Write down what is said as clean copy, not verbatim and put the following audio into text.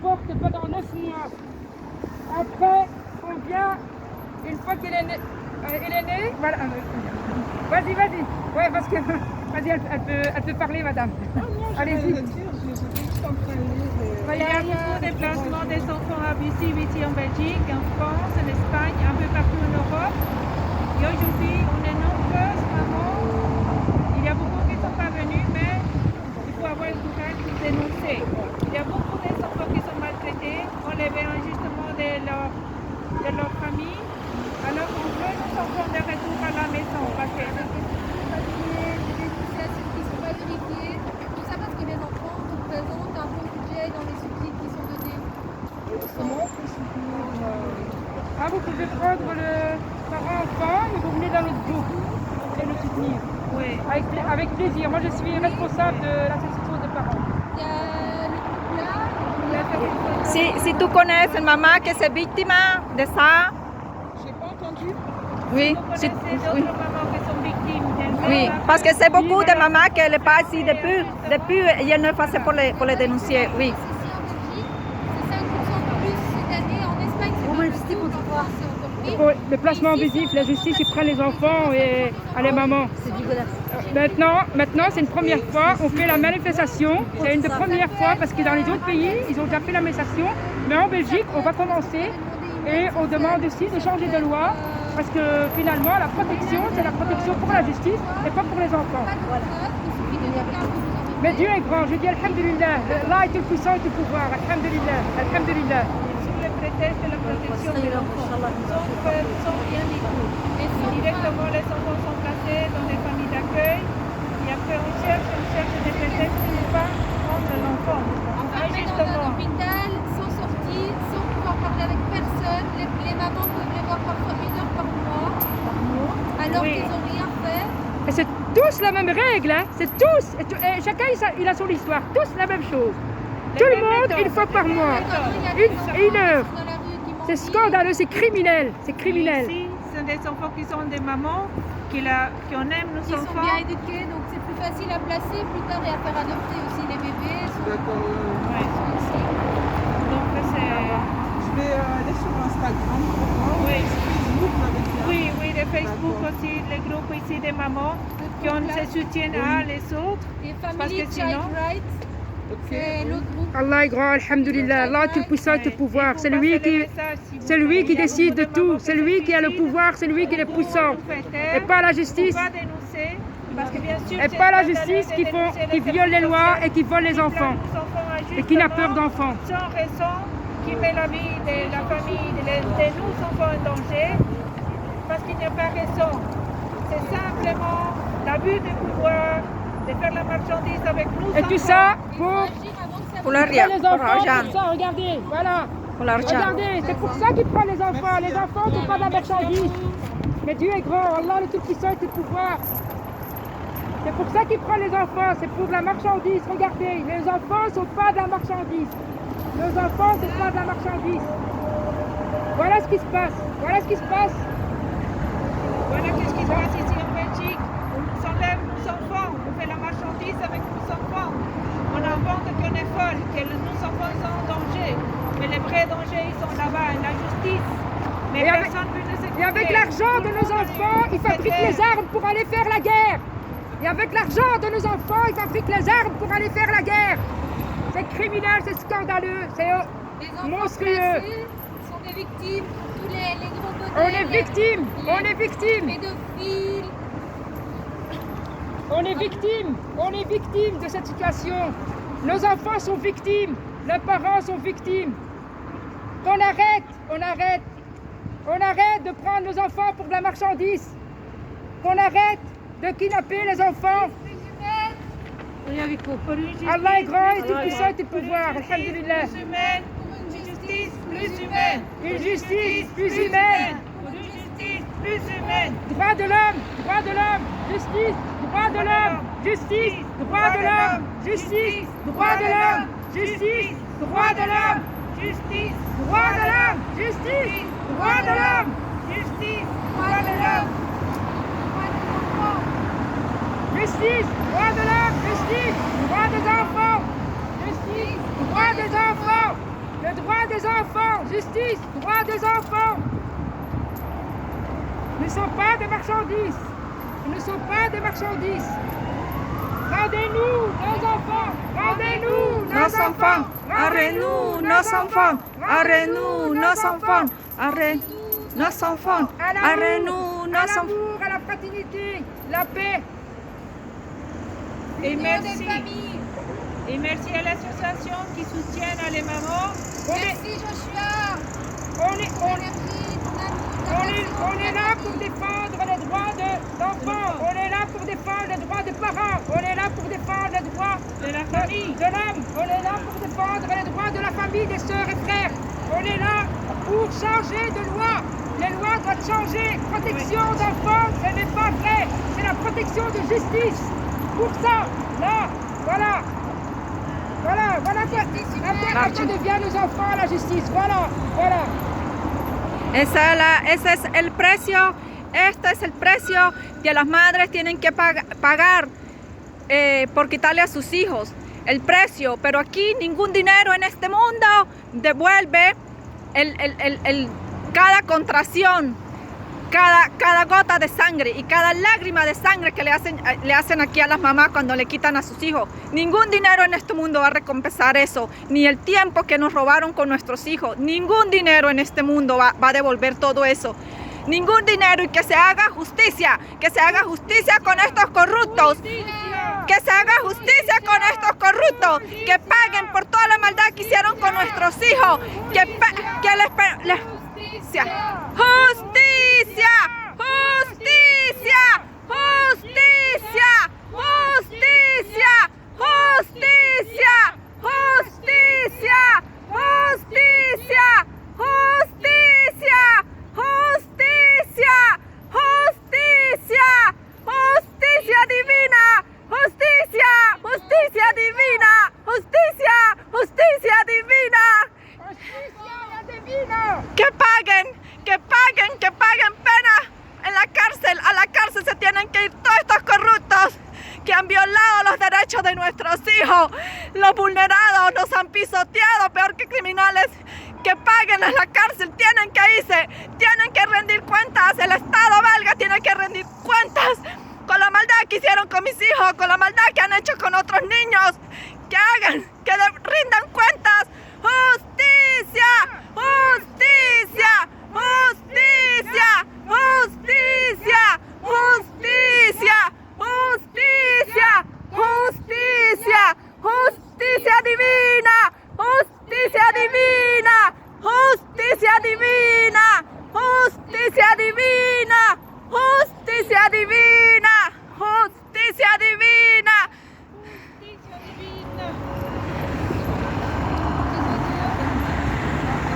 porte pendant 9 mois. Après, on vient, une fois qu'elle est née, voilà. Vas-y. Ouais, parce que, vas-y, elle peut parler, madame. Allez-y. Il y a beaucoup de déplacements des enfants abusifs ici en Belgique, en France, en Espagne, un peu partout en Europe. Et aujourd'hui, on est nombreuses mamans. Il y a beaucoup qui ne sont pas venus, mais il faut avoir le courage de dénoncer. Il y a beaucoup d'enfants qui sont maltraités, enlevés injustement de leur famille. Alors on veut nos enfants de retour à la maison. Parce que des situations qui ne sont pas vérifiées. Tout ça parce que les enfants représentent un bon budget dans les subsides qui sont donnés. Ah, vous pouvez prendre le parent-enfant et vous venez dans notre groupe et le soutenir. oui. Avec plaisir. Moi, je suis responsable de l'association des parents. Il y a le groupe là. Si tu connais une maman qui est victime de ça, J'ai pas entendu. oui, Vous connaissez d'autres oui, mamans qui sont victimes d'un oui, viol. parce que c'est beaucoup de mamans qui ne pas ici depuis il y a 9 ans pour les dénoncer, oui. C'est 5% de plus cette année. En Espagne, c'est pas beaucoup. En France, c'est encore pire. Pour le placement abusif, la justice, ils prennent les enfants et les mamans. Maintenant, c'est une première fois, on fait la manifestation. C'est une des premières fois parce que dans les autres pays, ils ont déjà fait la manifestation. Mais en Belgique, on va commencer et on demande aussi de changer de loi parce que finalement, la protection, c'est la protection pour la justice et pas pour les enfants. Pas de preuves, il suffit de quelqu'un qui vous en Mais Dieu est grand, je dis Alhamdulillah. Allah est tout puissant et tout pouvoir. Alhamdulillah. Alhamdulillah. Sous le prétexte de la protection de l'enfant, sans rien du tout. Et directement, les enfants sont placés dans des familles d'accueil. Et après, on cherche des prétextes pour ne pas prendre l'enfant. enfermés dans un hôpital, sans sortie, sans pouvoir parler avec personne. Les mamans peuvent les voir parfois 1 heure par mois, alors Oui. qu'ils n'ont rien fait. Et c'est tous la même règle, hein. C'est tous. Et chacun, il a son histoire. Tous la même chose. Tout le monde, une fois par mois. Une heure. C'est scandaleux, c'est criminel. C'est criminel. Ici, ce sont des enfants qui sont des mamans, qui on aime nos Ils sont enfants. bien éduqués, donc c'est plus facile à placer plus tard et à faire adopter aussi les bébés. D'accord. Ouais. Donc c'est... Je vais aller sur Instagram pour voir. Oui. Facebook, avec Oui, le Facebook aussi, les groupes ici des mamans qui se soutiennent à les autres. Et Parce Family que Child sinon- Rights, c'est l'autre groupe. Allah est grand, Alhamdulillah. Allah est tout puissant et tout pouvoir. C'est lui qui décide de tout. C'est lui qui a le pouvoir, c'est lui qui est le puissant. Et pas la justice. Pas dénoncer, parce que bien sûr, Et c'est pas la scandaleux justice de qui dénoncer qui viole les lois et qui vole les qui enfants. prennent nos enfants Et qui n'a peur injustement, d'enfants. sans raison, qui met la vie de la famille, de nos enfants en danger, parce qu'il n'y a pas raison. C'est simplement l'abus de pouvoir, de faire la marchandise avec nos enfants. Et tout ça pour Agir avant que ça Pour vous- l'argent, les pour enfants. l'argent, Pour ça, regardez. Voilà. pour l'argent. Regardez, c'est pour ça qu'il prend les enfants. Les enfants, c'est pas de la marchandise. Mais Dieu est grand, Allah le tout-puissant et tout pouvoir. C'est pour ça qu'il prend les enfants, c'est pour de la marchandise. Regardez, les enfants sont pas de la marchandise. Nos enfants, c'est pas de la marchandise. Voilà ce qui se passe. Voilà ce qui se passe. Voilà qu'est-ce qui se passe ici en Belgique. On nous enlève nos enfants, on fait la marchandise avec nos enfants. On invente qu'on est folle, que nos enfants sont en danger. Mais les vrais dangers, ils sont là-bas, la justice. Mais Et avec- personne ne veut nous écouter. Et avec l'argent de nos enfants, ils fabriquent les armes pour aller faire la guerre. Et avec l'argent de nos enfants, ils fabriquent les armes pour aller faire la guerre. C'est criminel, c'est scandaleux, c'est Les enfants monstrueux. placés sont des victimes. Tous les gros modèles. On est victime, on est victime, Pédophiles. on est victime de cette situation. Nos enfants sont victimes, leurs parents sont victimes. Qu'on arrête de prendre nos enfants pour de la marchandise. Qu'on arrête de kidnapper les enfants. Allah est grand et tout puissant et tout pouvoir. Alhamdulillah. Plus humaine, une justice plus humaine. Une justice plus humaine. Une justice plus humaine. Droit de l'homme, justice, droit de l'homme, justice, droit de l'homme, justice, droit de l'homme, justice, droit de l'homme, Justice, droit de l'homme, justice, droit de l'homme, justice, droit de l'homme. justice, droit de l'homme, justice, droit des enfants, justice, droit des enfants, enfants, justice, droit des enfants. Ils ne sont pas des marchandises. Ils ne sont pas des marchandises. Rendez-nous nos enfants. Rendez-nous Nos enfants. Arrêtez-nous nos enfants. Arrêtez-nous nos enfants. Arrêtez-nous nos enfants. Arrêtez-nous nos enfants. l'amour, à la fraternité, la paix. Et L'union des merci. familles. Et merci à l'association qui soutiennent les mamans. Merci Joshua. On est, Ton énergie, ton amour, on est là pour défendre les droits d'enfants. On est là pour défendre les droits des parents. On est là pour défendre les droits De la famille. de l'homme. On est là pour défendre les droits de la famille, des sœurs et frères. On est là pour changer de loi. Les lois doivent changer. Protection d'enfants, ce n'est pas vrai. C'est la protection de justice. Pour ça, là, voilà. Voilà quoi devient nos enfants la justice. Voilà. Ese es el precio, este es el precio que las madres tienen que pagar por quitarle a sus hijos. El precio, pero aquí ningún dinero en este mundo devuelve cada contracción, cada gota de sangre y cada lágrima de sangre que le hacen aquí a las mamás cuando le quitan a sus hijos. Ningún dinero en este mundo va a recompensar eso, ni el tiempo que nos robaron con nuestros hijos. Ningún dinero en este mundo va a devolver todo eso. Ningún dinero, y que se haga justicia con estos corruptos. Que se haga justicia con estos corruptos, que paguen por toda la maldad que hicieron con nuestros hijos, justicia, justicia, justicia, justicia, justicia, justicia, justicia, justicia, justicia, justicia, justicia, justicia divina, justicia, justicia divina, justicia, justicia divina. Que paguen pena en la cárcel. A la cárcel se tienen que ir todos estos corruptos que han violado los derechos de nuestros hijos. Los vulnerados nos han pisoteado peor que criminales. Que paguen en la cárcel, tienen que irse, tienen que rendir cuentas. El Estado belga tiene que rendir cuentas con la maldad que hicieron con mis hijos, con la maldad que han hecho con otros niños. Que hagan, que rindan cuentas. Justicia, justicia, justicia, justicia, justicia, justicia, justicia, justicia divina, justicia divina, justicia divina.